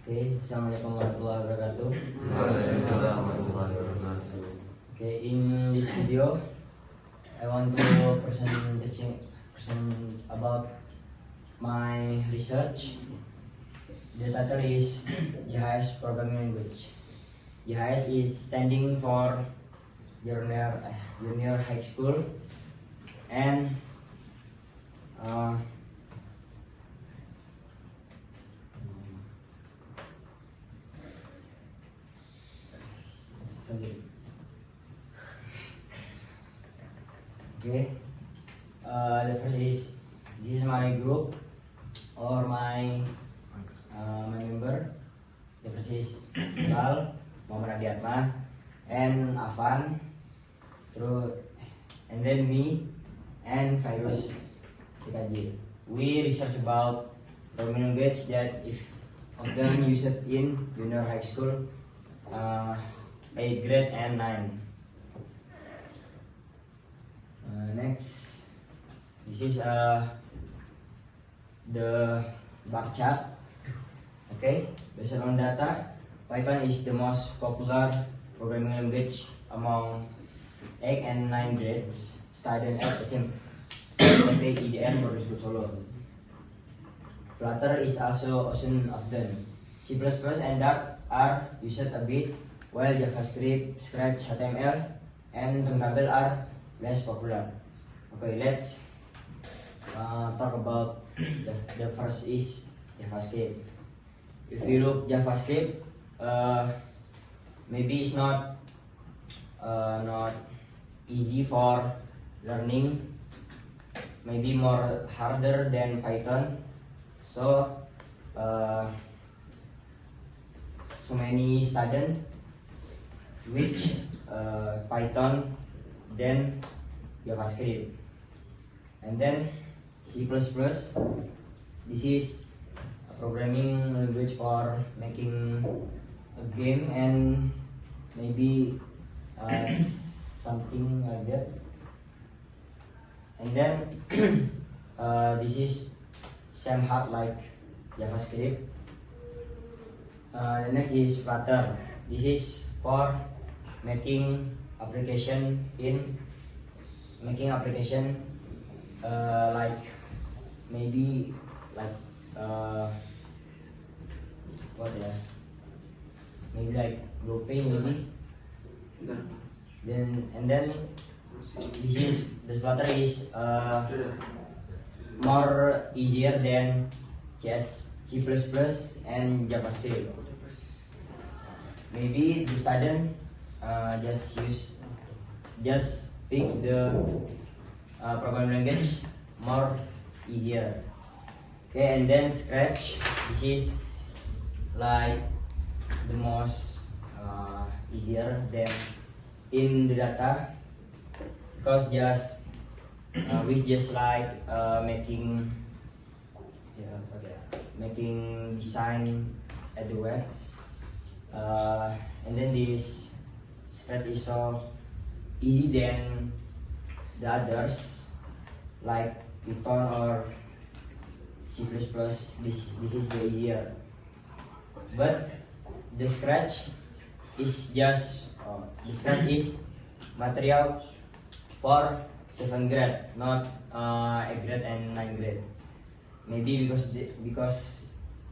Okay, Assalamualaikum warahmatullahi wabarakatuh. Waalaikumsalam warahmatullahi wabarakatuh. Okay, in this video, I want to present about my research. The title is JHS Programming Language. JHS is standing for Junior High School, and okay, the first is this is my group or my member. The first is Iqbal, Muhammad Adiatma, and Afan, and then me and Fairuz Tikaji. We research about programming language that if of them used in junior high school, 8th grade and 9. Next, this is the bar chart. Okay, based on data, Python is the most popular programming language among 8 and 9 grades studying at SMP IDN Berdiskup Solo. Flutter is also often. C++ and Dart are used a bit, while JavaScript, Scratch, HTML, and Tongkabel are less popular. Okay, let's talk about the first is JavaScript. If you look JavaScript, maybe it's not easy for learning, maybe more harder than Python. So so many students which Python then JavaScript, and then C++. This is a programming language for making a game and maybe something like that. And then this is same hard like JavaScript. The next is Flutter. This is for making application like maybe like maybe like grouping maybe. Then this is the Flutter is more easier than C++ and JavaScript. Maybe the student just pick the programming language more easier. Okay, and then Scratch. This is like the most easier than in the data, because we just like making design at the web, and then this Scratch is so easy than the others like Python or C++. This is the easier, but the Scratch is material for 7th grade, not 8th grade and 9th grade. Maybe because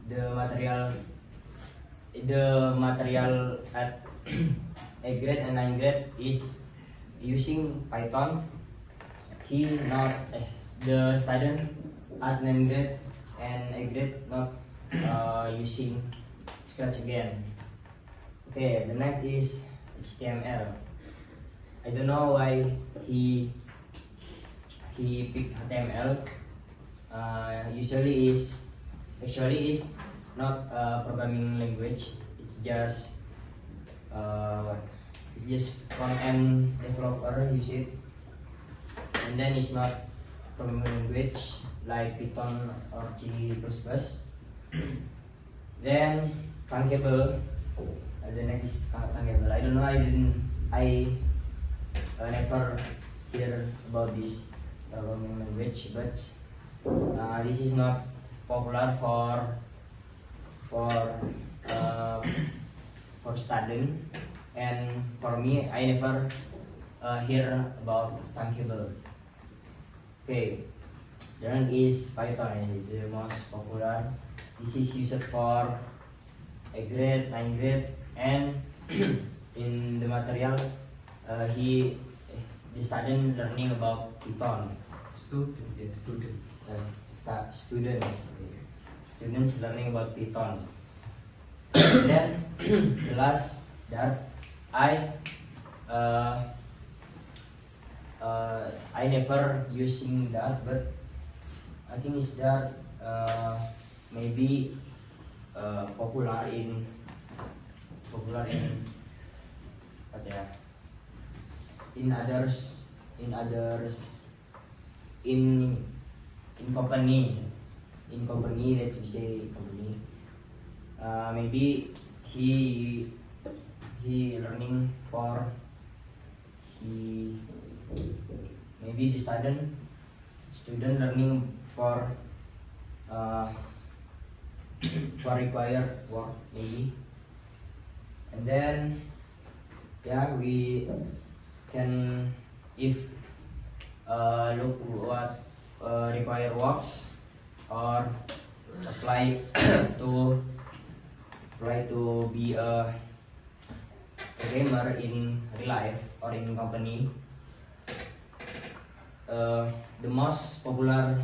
the material at 8th grade and 9th grade is using Python. The student at 9th grade and 8th grade not using Scratch again. Okay, the next is HTML. I don't know why he picked HTML. Actually is not a programming language. It's just front-end developer use it, and then it's not programming language like Python or C++. Then Tongkabel. The next is Tongkabel. I don't know. I never hear about this programming language, but this is not popular for for student, and for me, I never hear about Tankable. Okay, then is Python, is the most popular. This is used for 8th grade, 9th grade, and in the material, the student learning about Python. Students, yeah, students. Students learning about Python. Then the last that I never using that, but I think it's that maybe popular in what ya, in company that we say company. Maybe he learning for maybe the student learning for required work maybe, and then yeah, we can if look what required works or apply to be a programmer in real life or in company. The most popular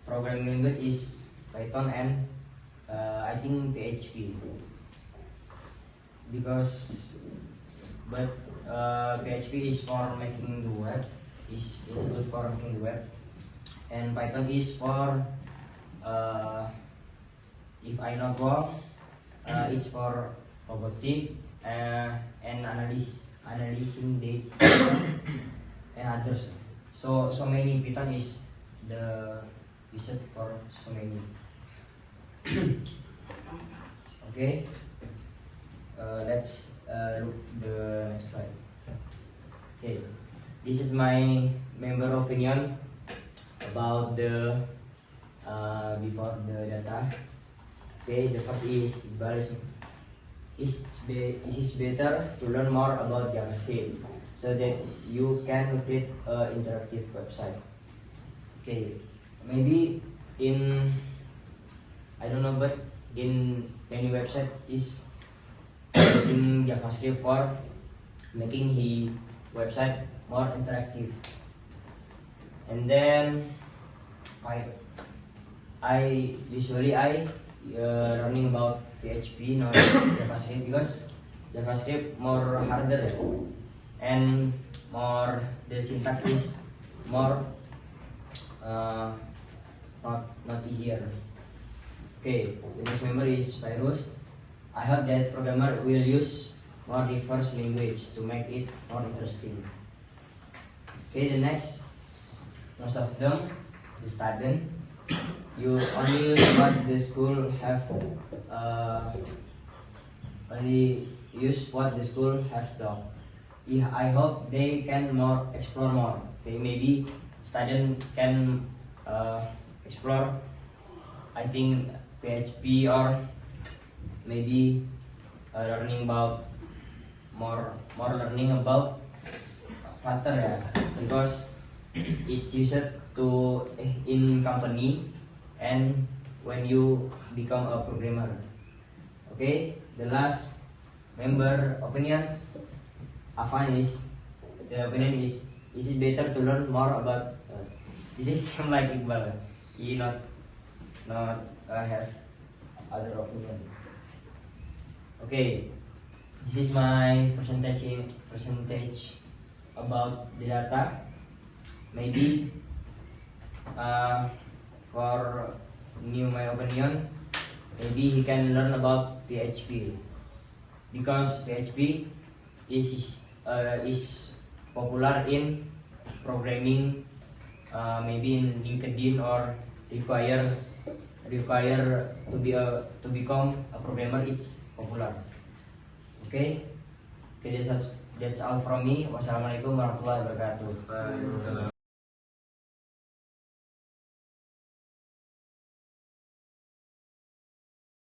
programming language is Python and I think PHP, but PHP is for making the web, is good for making the web, and Python is for if I not wrong, it's for robotic and analyzing data and others. So many Python is the used for so many. Okay, let's look the next slide. Okay, this is my member opinion about the before the data. Okay, the first is it is better to learn more about JavaScript so that you can create an interactive website. Okay, maybe in I don't know, but in many website is using JavaScript for making the website more interactive. And then I usually learning about PHP, not JavaScript, because JavaScript more harder and more the syntax is more not easier. Okay, the next member is Virus. I hope that programmer will use more diverse language to make it more interesting. Okay, the next, most of them, the student, you only use what the school have, only use what the school have taught. Yeah, I hope they can explore more. Okay, maybe student can explore, I think PHP, or maybe learning about more learning about Flutter, yeah, because it's used to in company and when you become a programmer. Okay, the last member opinion, Afan, is the opinion is it better to learn more about this is like Iqbal, he not have other opinion. Okay, this is my percentage about the data. Maybe for new my opinion, maybe he can learn about PHP because PHP is popular in programming, maybe in LinkedIn, or require to become a programmer. It's popular. Okay, that's all from me. Wassalamualaikum warahmatullahi wabarakatuh.